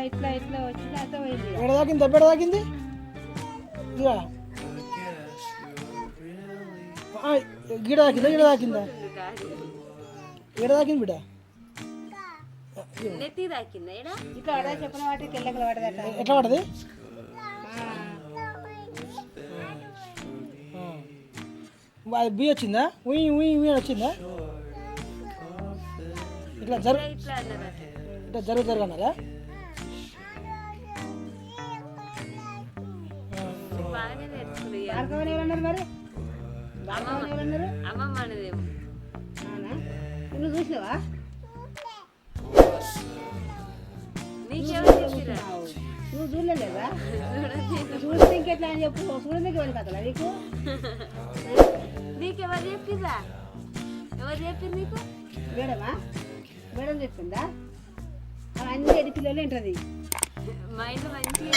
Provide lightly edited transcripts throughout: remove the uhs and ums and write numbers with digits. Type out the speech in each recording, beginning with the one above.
ఇట్లా ఇట్లా వచ్చింది అంత పోయింది. ఎడదాకింది దెబ్బెడదాకింది ఇక గీడ దాకిందా గీడ దాకిందా గీడ దాకింది బిడ్డ నెత్తి తాకిందా ఈడ? ఇట్లా పడదా చెప్పిన వాటి తెల్లకలు పడదట. ఎట్లా పడది బి వచ్చిందా ఉయ్ ఉయ్ ఉయ్ వచ్చిందా ఇట్లా జరు ఇట్లా అన్నదట. ఇట్లా జరుగు జరగన్నారా బాగానే నేర్చుకుని భార్గవని ఎవరన్నారు మరి? భార్గవని ఎవరన్నారు? అమ్మమ్మ అనేదేమో. అవునా? నువ్వు చూసినావా? నీకెవరు చెప్పిరా? నువ్వు చూడలేదా? చూస్తే ఇంకెట్లా అని చెప్పు. చూడడానికి ఎవరు కథలా నీకు? నీకెవరు చెప్పిరా? ఎవరు చెప్పిరు నీకు? మేడమా? మేడం చెప్పిందా? అన్ని ఎడి పిల్లలు ఏంటది? మా ఇంట్లో మంచిగా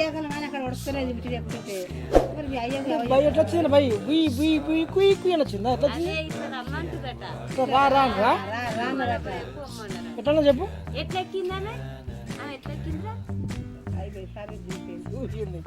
ఏకలం అని అక్కడ వడుస్తలేదు బిడ్డ చెప్తుంటే మరి మీ అయ్య బై ఎట్లా వచ్చింది బై బుయ్ బుయ్ బుయ్ కుయ్ కుయ్ అని వచ్చిందా ఎట్లా వచ్చింది అదే ఇట్లా రమ్మంటుందట. ఇట్లా రా రా అని రా రామరట పొమ్మన్నారట. ఎట్లా చెప్పు ఎట్లా ఎక్కిందానే? ఎట్లా ఎక్కిందిరా? అయిపోయి సరే చూపింది. చూసింది